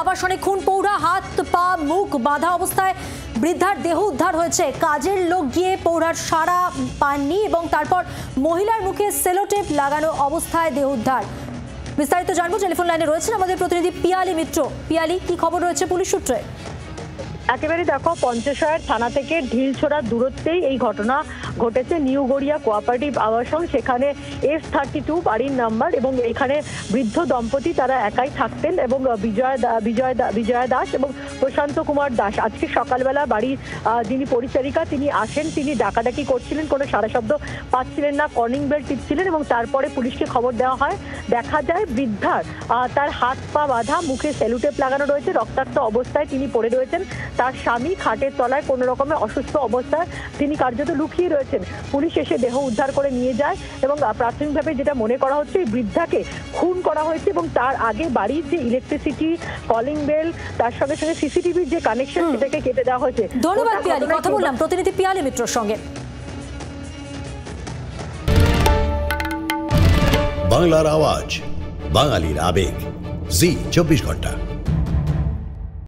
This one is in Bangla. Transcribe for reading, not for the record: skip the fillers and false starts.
আবাসনে খুন পৌঁড়া, হাত পা মুখ বাঁধা অবস্থায় বৃদ্ধার দেহ উদ্ধার হয়েছে। কাজের লোক গিয়ে পৌঁড়ার সাড়া পাননি এবং তারপর মহিলার মুখে সেলোটেপ লাগানো অবস্থায় দেহ উদ্ধার। বিস্তারিত জানবো, টেলিফোন লাইনে রয়েছেন আমাদের প্রতিনিধি পিয়ালি মিত্র। পিয়ালি, কি খবর রয়েছে পুলিশ সূত্রে? একেবারে দেখো, পঞ্চশায়ের থানা থেকে ঢিলছোড়ার দূরত্বেই এই ঘটনা ঘটেছে। নিউ গড়িয়া কোঅপারেটিভ আবাসন, সেখানে F32 বাড়ির নাম্বার এবং এখানে বৃদ্ধ দম্পতি তারা একাই থাকতেন এবং বিজয়া দাস এবং প্রশান্ত কুমার দাস আজকে সকালবেলা বাড়ির যিনি পরিচারিকা তিনি আসেন, তিনি ডাকাডাকি করছিলেন, কোনো সারা শব্দ পাচ্ছিলেন না, কলিং বেল টিপছিলেন এবং তারপরে পুলিশকে খবর দেওয়া হয়। দেখা যায় বৃদ্ধার তার হাত পা বাঁধা, মুখে সেলুটেপ লাগানো রয়েছে, রক্তাক্ত অবস্থায় তিনি পড়ে রয়েছেন। তার স্বামী খাটের তলায় কোনো রকমের অসুস্থ অবস্থায় তিনি কার্যত লুকিয়ে রয়েছেন। পুলিশ এসে দেহ উদ্ধার করে নিয়ে যায় এবং প্রাথমিকভাবে যেটা মনে করা হচ্ছে এই বৃদ্ধাকে খুন করা হয়েছে এবং তার আগে বাড়ির যে ইলেকট্রিসিটি, কলিং বেল, তার সঙ্গে সঙ্গে সিসিটিভির যে কানেকশন সেটাকে কেটে দেওয়া হয়েছে। ধন্যবাদ পিয়ালি, কথা বললাম প্রতিনিধি পিয়ালি মিত্রর সঙ্গে। বাংলার আওয়াজ, বাঙালির আবেগ, জি 24 ঘন্টা।